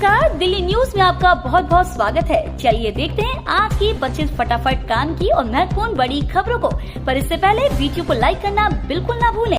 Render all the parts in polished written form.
नमस्कार, दिल्ली न्यूज में आपका बहुत बहुत स्वागत है। चलिए देखते हैं आज की 25 फटाफट काम की और महत्वपूर्ण बड़ी खबरों को। पर इससे पहले वीडियो को लाइक करना बिल्कुल ना भूलें।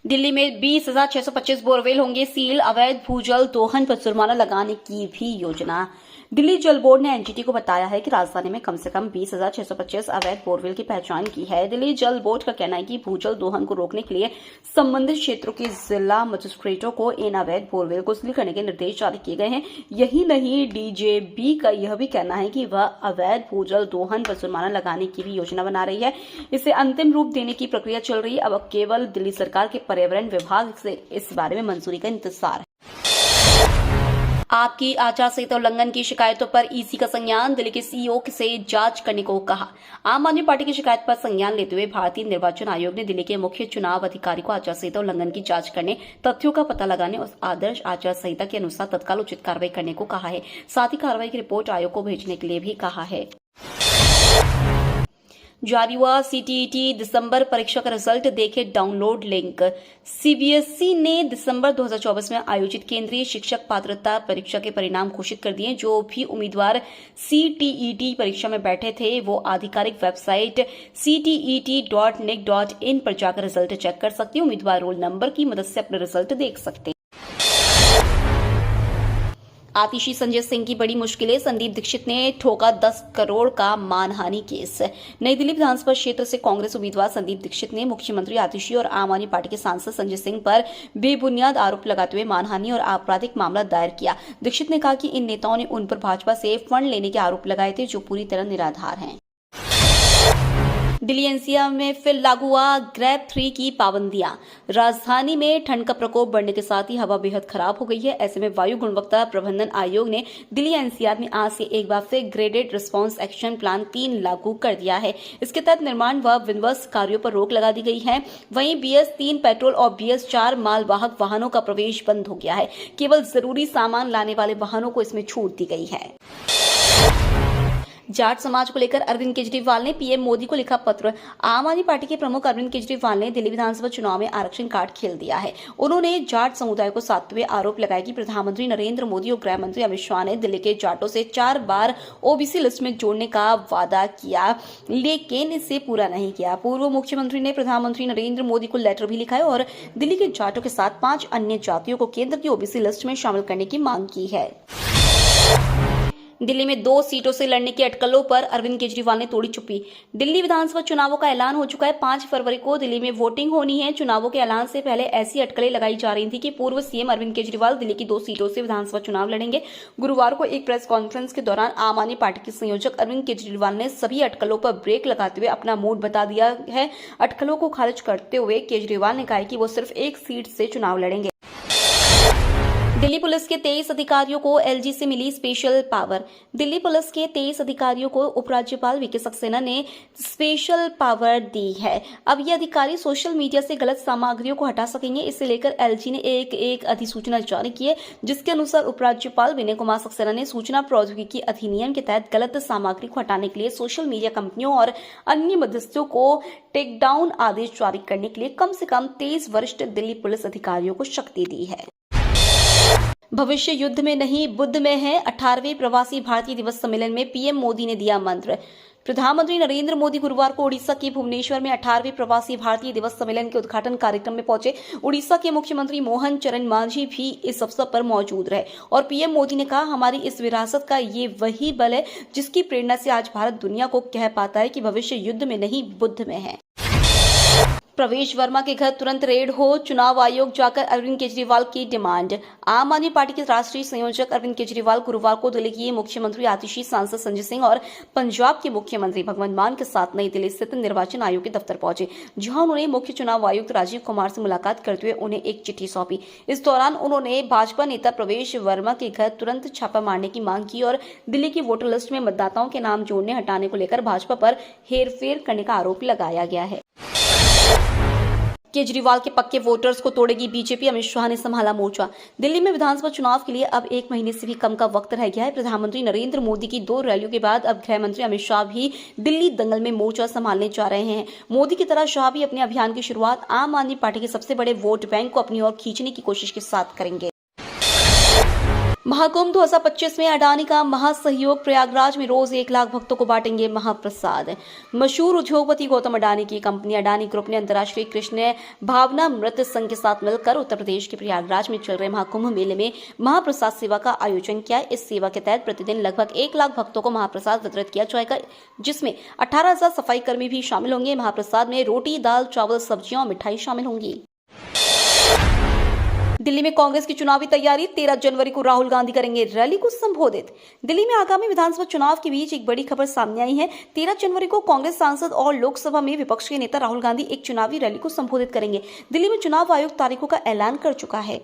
दिल्ली में 20,625 बोरवेल होंगे सील। अवैध भूजल दोहन पर जुर्माना लगाने की भी योजना। दिल्ली जल बोर्ड ने एनजीटी को बताया है कि राजधानी में कम से कम 20,625 अवैध बोरवेल की पहचान की है। दिल्ली जल बोर्ड का कहना है कि भूजल दोहन को रोकने के लिए संबंधित क्षेत्रों के जिला मजिस्ट्रेटों को इन अवैध बोरवेल को सील करने के निर्देश जारी किए गए हैं। यही नहीं, डीजेबी का यह भी कहना है कि वह अवैध भूजल दोहन पर जुर्माना लगाने की भी योजना बना रही है। इसे अंतिम रूप देने की प्रक्रिया चल रही है। अब केवल दिल्ली सरकार के पर्यावरण विभाग से इस बारे में मंजूरी का इंतजार है। आपकी आचार संहिता उल्लंघन की शिकायतों पर ईसी का संज्ञान। दिल्ली के सीईओ से जांच करने को कहा। आम आदमी पार्टी की शिकायत पर संज्ञान लेते हुए भारतीय निर्वाचन आयोग ने दिल्ली के मुख्य चुनाव अधिकारी को आचार संहिता उल्लंघन की जांच करने, तथ्यों का पता लगाने और आदर्श आचार संहिता के अनुसार तत्काल उचित कार्रवाई करने को कहा है। साथ ही कार्रवाई की रिपोर्ट आयोग को भेजने के लिए भी कहा है। जारी हुआ सीटीईटी दिसंबर परीक्षा का रिजल्ट देखे डाउनलोड लिंक। सीबीएसई ने दिसंबर 2024 में आयोजित केंद्रीय शिक्षक पात्रता परीक्षा के परिणाम घोषित कर दिए। जो भी उम्मीदवार सीटीईटी परीक्षा में बैठे थे वो आधिकारिक वेबसाइट ctet.nic.in पर जाकर रिजल्ट चेक कर सकते हैं। उम्मीदवार रोल नंबर की मदद से अपने रिजल्ट देख सकते हैं। आतिशी संजय सिंह की बड़ी मुश्किलें। संदीप दीक्षित ने ठोका 10 करोड़ का मानहानि केस। नई दिल्ली विधानसभा क्षेत्र से कांग्रेस उम्मीदवार संदीप दीक्षित ने मुख्यमंत्री आतिशी और आम आदमी पार्टी के सांसद संजय सिंह पर बेबुनियाद आरोप लगाते हुए मानहानि और आपराधिक मामला दायर किया। दीक्षित ने कहा कि इन नेताओं ने उन पर भाजपा से फंड लेने के आरोप लगाए थे जो पूरी तरह निराधार हैं। दिल्ली एनसीआर में फिर लागू हुआ ग्रेड 3 की पाबंदियां। राजधानी में ठंड का प्रकोप बढ़ने के साथ ही हवा बेहद खराब हो गई है। ऐसे में वायु गुणवत्ता प्रबंधन आयोग ने दिल्ली एनसीआर में आज से एक बार फिर ग्रेडेड रिस्पांस एक्शन प्लान 3 लागू कर दिया है। इसके तहत निर्माण व विध्वंस कार्यों पर रोक लगा दी गई है। वहीं BS3 पेट्रोल और BS4 मालवाहक वाहनों का प्रवेश बंद हो गया है। केवल जरूरी सामान लाने वाले वाहनों को इसमें छूट दी गई है। जाट समाज को लेकर अरविंद केजरीवाल ने पीएम मोदी को लिखा पत्र। आम आदमी पार्टी के प्रमुख अरविंद केजरीवाल ने दिल्ली विधानसभा चुनाव में आरक्षण कार्ड खेल दिया है। उन्होंने जाट समुदाय को साधते हुए आरोप लगाया कि प्रधानमंत्री नरेंद्र मोदी और गृह मंत्री अमित शाह ने दिल्ली के जाटों से 4 बार ओबीसी लिस्ट में जोड़ने का वादा किया, लेकिन इसे पूरा नहीं किया। पूर्व मुख्यमंत्री ने प्रधानमंत्री नरेंद्र मोदी को लेटर भी लिखा है और दिल्ली के जाटों के साथ 5 अन्य जातियों को केंद्र की ओबीसी लिस्ट में शामिल करने की मांग की है। दिल्ली में 2 सीटों से लड़ने की अटकलों पर अरविंद केजरीवाल ने तोड़ी चुप्पी। दिल्ली विधानसभा चुनावों का ऐलान हो चुका है। 5 फरवरी को दिल्ली में वोटिंग होनी है। चुनावों के ऐलान से पहले ऐसी अटकलें लगाई जा रही थी कि पूर्व सीएम अरविंद केजरीवाल दिल्ली की 2 सीटों से विधानसभा चुनाव लड़ेंगे। गुरुवार को एक प्रेस कॉन्फ्रेंस के दौरान आम आदमी पार्टी के संयोजक अरविंद केजरीवाल ने सभी अटकलों पर ब्रेक लगाते हुए अपना मूड बता दिया है। अटकलों को खारिज करते हुए केजरीवाल ने कहा कि वो सिर्फ 1 सीट से चुनाव लड़ेंगे। दिल्ली पुलिस के 23 अधिकारियों को एलजी से मिली स्पेशल पावर। दिल्ली पुलिस के 23 अधिकारियों को उपराज्यपाल वीके सक्सेना ने स्पेशल पावर दी है। अब ये अधिकारी सोशल मीडिया से गलत सामग्रियों को हटा सकेंगे। इसे लेकर एलजी ने एक अधिसूचना जारी की है, जिसके अनुसार उपराज्यपाल विनय कुमार सक्सेना ने सूचना प्रौद्योगिकी अधिनियम के तहत गलत सामग्री को हटाने के लिए सोशल मीडिया कंपनियों और अन्य मध्यस्थों को टेक डाउन आदेश जारी करने के लिए कम से कम 23 वरिष्ठ दिल्ली पुलिस अधिकारियों को शक्ति दी है। भविष्य युद्ध में नहीं बुद्ध में है। 18वें प्रवासी भारतीय दिवस सम्मेलन में पीएम मोदी ने दिया मंत्र। प्रधानमंत्री नरेंद्र मोदी गुरुवार को ओडिशा के भुवनेश्वर में 18वें प्रवासी भारतीय दिवस सम्मेलन के उद्घाटन कार्यक्रम में पहुंचे। ओडिशा के मुख्यमंत्री मोहन चरण मांझी भी इस अवसर पर मौजूद रहे और पीएम मोदी ने कहा, हमारी इस विरासत का ये वही बल है जिसकी प्रेरणा से आज भारत दुनिया को कह पाता है कि भविष्य युद्ध में नहीं बुद्ध में है। प्रवेश वर्मा के घर तुरंत रेड हो। चुनाव आयोग जाकर अरविंद केजरीवाल की डिमांड। आम आदमी पार्टी के राष्ट्रीय संयोजक अरविंद केजरीवाल गुरुवार को दिल्ली की मुख्यमंत्री आतिशी, सांसद संजय सिंह और पंजाब के मुख्यमंत्री भगवंत मान के साथ नई दिल्ली स्थित निर्वाचन आयोग के दफ्तर पहुंचे, जहां उन्होंने मुख्य चुनाव आयुक्त राजीव कुमार से मुलाकात करते हुए उन्हें एक चिट्ठी सौंपी। इस दौरान उन्होंने भाजपा नेता प्रवेश वर्मा के घर तुरंत छापा मारने की मांग की और दिल्ली की वोटर लिस्ट में मतदाताओं के नाम जोड़ने हटाने को लेकर भाजपा पर हेरफेर करने का आरोप लगाया गया है। केजरीवाल के पक्के वोटर्स को तोड़ेगी बीजेपी। अमित शाह ने संभाला मोर्चा। दिल्ली में विधानसभा चुनाव के लिए अब 1 महीने से भी कम का वक्त रह गया है। प्रधानमंत्री नरेंद्र मोदी की 2 रैलियों के बाद अब गृह मंत्री अमित शाह भी दिल्ली दंगल में मोर्चा संभालने जा रहे हैं। मोदी की तरह शाह भी अपने अभियान की शुरुआत आम आदमी पार्टी के सबसे बड़े वोट बैंक को अपनी ओर खींचने की कोशिश के साथ करेंगे। महाकुंभ 2025 में अडानी का महासहयोग, प्रयागराज में रोज 1 लाख भक्तों को बांटेंगे महाप्रसाद। मशहूर उद्योगपति गौतम अडानी की कंपनी अडानी ग्रुप ने अंतर्राष्ट्रीय कृष्ण भावनामृत संघ के साथ मिलकर उत्तर प्रदेश के प्रयागराज में चल रहे महाकुंभ मेले में महाप्रसाद सेवा का आयोजन किया। इस सेवा के तहत प्रतिदिन लगभग 1 लाख भक्तों को महाप्रसाद वितरित किया जाएगा, जिसमें 18,000 सफाई कर्मी भी शामिल होंगे। महाप्रसाद में रोटी, दाल, चावल, सब्जियां और मिठाई शामिल होंगी। दिल्ली में कांग्रेस की चुनावी तैयारी। 13 जनवरी को राहुल गांधी करेंगे रैली को संबोधित। दिल्ली में आगामी विधानसभा चुनाव के बीच एक बड़ी खबर सामने आई है। 13 जनवरी को कांग्रेस सांसद और लोकसभा में विपक्ष के नेता राहुल गांधी एक चुनावी रैली को संबोधित करेंगे। दिल्ली में चुनाव आयोग तारीखों का ऐलान कर चुका है।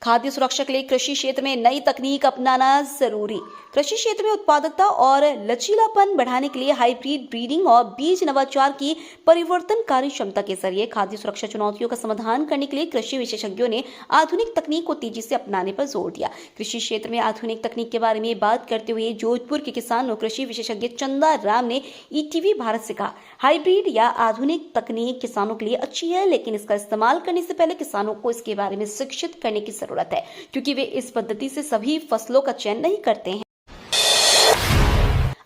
खाद्य सुरक्षा के लिए कृषि क्षेत्र में नई तकनीक अपनाना जरूरी। कृषि क्षेत्र में उत्पादकता और लचीलापन बढ़ाने के लिए हाइब्रिड ब्रीडिंग और बीज नवाचार की परिवर्तनकारी क्षमता के जरिए खाद्य सुरक्षा चुनौतियों का समाधान करने के लिए कृषि विशेषज्ञों ने आधुनिक तकनीक को तेजी से अपनाने पर जोर दिया। कृषि क्षेत्र में आधुनिक तकनीक के बारे में बात करते हुए जोधपुर के किसान और कृषि विशेषज्ञ चंदा राम ने ईटीवी भारत से कहा, हाइब्रिड या आधुनिक तकनीक किसानों के लिए अच्छी है, लेकिन इसका इस्तेमाल करने से पहले किसानों को इसके बारे में शिक्षित करने की जरूरत है, क्योंकि वे इस पद्धति से सभी फसलों का चयन नहीं करते हैं।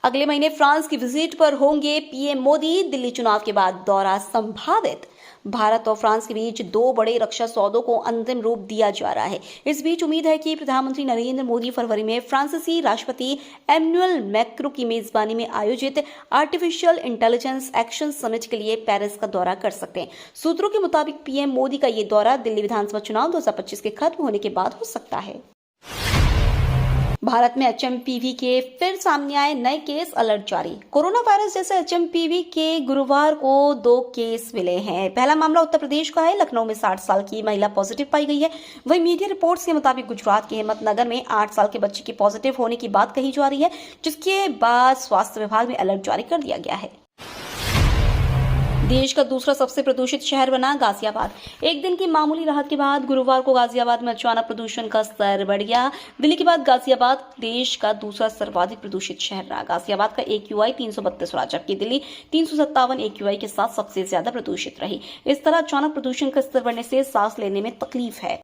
अगले महीने फ्रांस की विजिट पर होंगे पीएम मोदी। दिल्ली चुनाव के बाद दौरा संभावित। भारत और फ्रांस के बीच 2 बड़े रक्षा सौदों को अंतिम रूप दिया जा रहा है। इस बीच उम्मीद है कि प्रधानमंत्री नरेंद्र मोदी फरवरी में फ्रांसीसी राष्ट्रपति एम्मानुएल मैक्रों की मेजबानी में आयोजित आर्टिफिशियल इंटेलिजेंस एक्शन समिट के लिए पेरिस का दौरा कर सकते हैं। सूत्रों के मुताबिक पीएम मोदी का ये दौरा दिल्ली विधानसभा चुनाव 2025 के खत्म होने के बाद हो सकता है। भारत में एचएमपीवी के फिर सामने आए नए केस, अलर्ट जारी। कोरोना वायरस जैसे एचएमपीवी के गुरुवार को 2 केस मिले हैं। पहला मामला उत्तर प्रदेश का है। लखनऊ में 60 साल की महिला पॉजिटिव पाई गई है। वहीं मीडिया रिपोर्ट्स के मुताबिक गुजरात के हिम्मतनगर में 8 साल के बच्चे के पॉजिटिव होने की बात कही जा रही है, जिसके बाद स्वास्थ्य विभाग में अलर्ट जारी कर दिया गया है। देश का दूसरा सबसे प्रदूषित शहर बना गाजियाबाद। एक दिन की मामूली राहत के बाद गुरुवार को गाजियाबाद में अचानक प्रदूषण का स्तर बढ़ गया। दिल्ली के बाद गाजियाबाद देश का दूसरा सर्वाधिक प्रदूषित शहर रहा। गाजियाबाद का AQI 332 रहा, जबकि दिल्ली 357 AQI के साथ सबसे ज्यादा प्रदूषित रही। इस तरह अचानक प्रदूषण का स्तर बढ़ने से सांस लेने में तकलीफ है।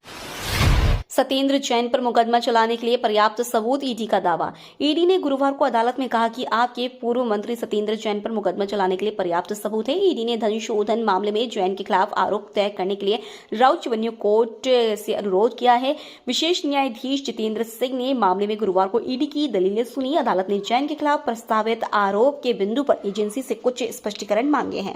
सत्येंद्र जैन पर मुकदमा चलाने के लिए पर्याप्त सबूत, ईडी का दावा। ईडी ने गुरुवार को अदालत में कहा कि आपके पूर्व मंत्री सत्येंद्र जैन पर मुकदमा चलाने के लिए पर्याप्त सबूत है। ईडी ने धन शोधन मामले में जैन के खिलाफ आरोप तय करने के लिए राउत रेवेन्यू कोर्ट से अनुरोध किया है। विशेष न्यायाधीश जितेंद्र सिंह ने मामले में गुरुवार को ईडी की दलीलें सुनी। अदालत ने जैन के खिलाफ प्रस्तावित आरोप के बिंदु पर एजेंसी से कुछ स्पष्टीकरण मांगे हैं।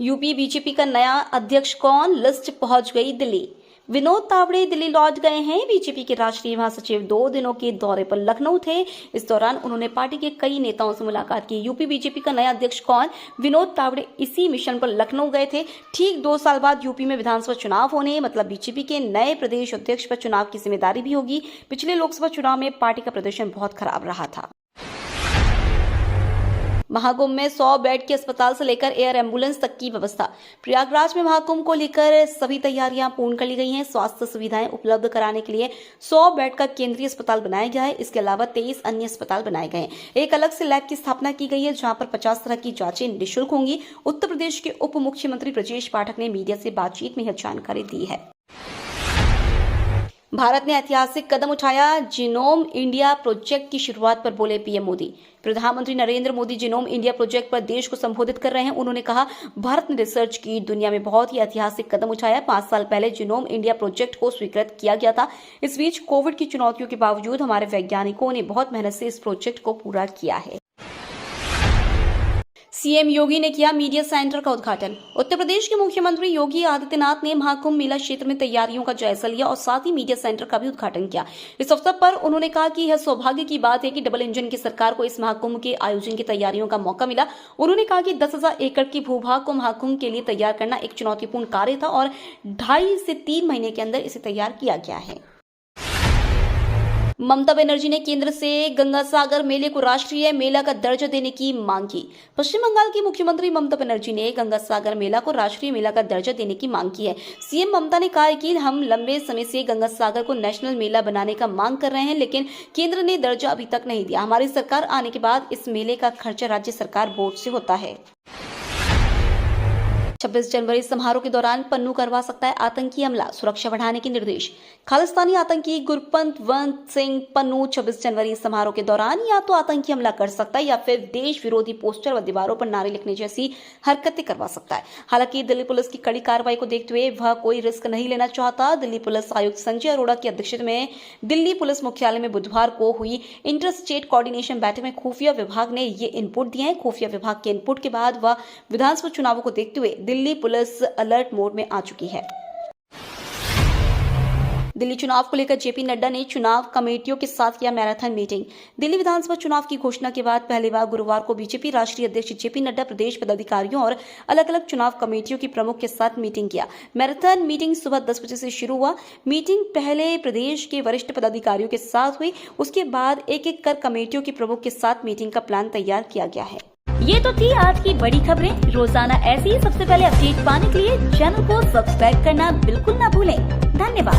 यूपी बीजेपी का नया अध्यक्ष कौन, लिस्ट पहुंच गई दिल्ली। विनोद तावड़े दिल्ली लौट गए हैं। बीजेपी के राष्ट्रीय महासचिव 2 दिनों के दौरे पर लखनऊ थे। इस दौरान उन्होंने पार्टी के कई नेताओं से मुलाकात की। यूपी बीजेपी का नया अध्यक्ष कौन, विनोद तावड़े इसी मिशन पर लखनऊ गए थे। ठीक 2 साल बाद यूपी में विधानसभा चुनाव होने, मतलब बीजेपी के नए प्रदेश अध्यक्ष पर चुनाव की जिम्मेदारी भी होगी। पिछले लोकसभा चुनाव में पार्टी का प्रदर्शन बहुत खराब रहा था। महाकुंभ में 100 बेड के अस्पताल से लेकर एयर एम्बुलेंस तक की व्यवस्था। प्रयागराज में महाकुंभ को लेकर सभी तैयारियां पूर्ण कर ली गई हैं। स्वास्थ्य सुविधाएं उपलब्ध कराने के लिए 100 बेड का केंद्रीय अस्पताल बनाया गया है। इसके अलावा 23 अन्य अस्पताल बनाए गए हैं। एक अलग से लैब की स्थापना की गई है, जहां पर 50 तरह की जांचें निःशुल्क होंगी। उत्तर प्रदेश के उप मुख्यमंत्री ब्रजेश पाठक ने मीडिया से बातचीत में यह जानकारी दी है। भारत ने ऐतिहासिक कदम उठाया, जीनोम इंडिया प्रोजेक्ट की शुरुआत पर बोले पीएम मोदी। प्रधानमंत्री Narendra Modi genome India project पर देश को संबोधित कर रहे हैं। उन्होंने कहा, भारत ने रिसर्च की दुनिया में बहुत ही ऐतिहासिक कदम उठाया। 5 साल पहले जीनोम इंडिया प्रोजेक्ट को स्वीकृत किया गया था। इस बीच कोविड की चुनौतियों के बावजूद हमारे वैज्ञानिकों ने बहुत मेहनत से इस प्रोजेक्ट को पूरा किया है। सीएम योगी ने किया मीडिया सेंटर का उद्घाटन। उत्तर प्रदेश के मुख्यमंत्री योगी आदित्यनाथ ने महाकुंभ मेला क्षेत्र में तैयारियों का जायजा लिया और साथ ही मीडिया सेंटर का भी उद्घाटन किया। इस अवसर पर उन्होंने कहा कि यह सौभाग्य की बात है कि डबल इंजन की सरकार को इस महाकुंभ के आयोजन की तैयारियों का मौका मिला। उन्होंने कहा कि 10,000 एकड़ की भूभाग को महाकुंभ के लिए तैयार करना एक चुनौतीपूर्ण कार्य था और 2.5 से 3 महीने के अंदर इसे तैयार किया गया है। ममता बनर्जी ने केंद्र से गंगा सागर मेले को राष्ट्रीय मेला का दर्जा देने की मांग की। पश्चिम बंगाल की मुख्यमंत्री ममता बनर्जी ने गंगा सागर मेला को राष्ट्रीय मेला का दर्जा देने की मांग की है। सीएम ममता ने कहा है कि हम लंबे समय से गंगा सागर को नेशनल मेला बनाने का मांग कर रहे हैं, लेकिन केंद्र ने दर्जा अभी तक नहीं दिया। हमारी सरकार आने के बाद इस मेले का खर्चा राज्य सरकार बोर्ड से होता है। 26 जनवरी समारोह के दौरान पन्नू करवा सकता है आतंकी हमला, सुरक्षा बढ़ाने के निर्देश। खालिस्तानी आतंकी गुरपंत सिंह पन्नू 26 जनवरी समारोह के दौरान या तो आतंकी हमला कर सकता है या फिर देश विरोधी पोस्टर व दीवारों पर नारे लिखने जैसी हरकतें करवा सकता है। हालांकि दिल्ली पुलिस की कड़ी कार्रवाई को देखते हुए वह कोई रिस्क नहीं लेना चाहता। दिल्ली पुलिस आयुक्त संजय अरोड़ा की अध्यक्षता में दिल्ली पुलिस मुख्यालय में बुधवार को हुई इंटर स्टेट कोऑर्डिनेशन बैठक में खुफिया विभाग ने ये इनपुट दिए हैं। खुफिया विभाग के इनपुट के बाद वह विधानसभा चुनावों को देखते हुए दिल्ली पुलिस अलर्ट मोड में आ चुकी है। दिल्ली चुनाव को लेकर जेपी नड्डा ने चुनाव कमेटियों के साथ किया मैराथन मीटिंग। दिल्ली विधानसभा चुनाव की घोषणा के बाद पहली बार गुरुवार को बीजेपी राष्ट्रीय अध्यक्ष जेपी नड्डा प्रदेश पदाधिकारियों और अलग अलग चुनाव कमेटियों की प्रमुख के साथ मीटिंग किया। मैराथन मीटिंग सुबह 10 बजे से शुरू हुआ। मीटिंग पहले प्रदेश के वरिष्ठ पदाधिकारियों के साथ हुई, उसके बाद एक एक कर कमेटियों के प्रमुख के साथ मीटिंग का प्लान तैयार किया गया है। ये तो थी आज की बड़ी खबरें। रोजाना ऐसी ही सबसे पहले अपडेट पाने के लिए चैनल को सब्सक्राइब करना बिल्कुल ना भूलें। धन्यवाद।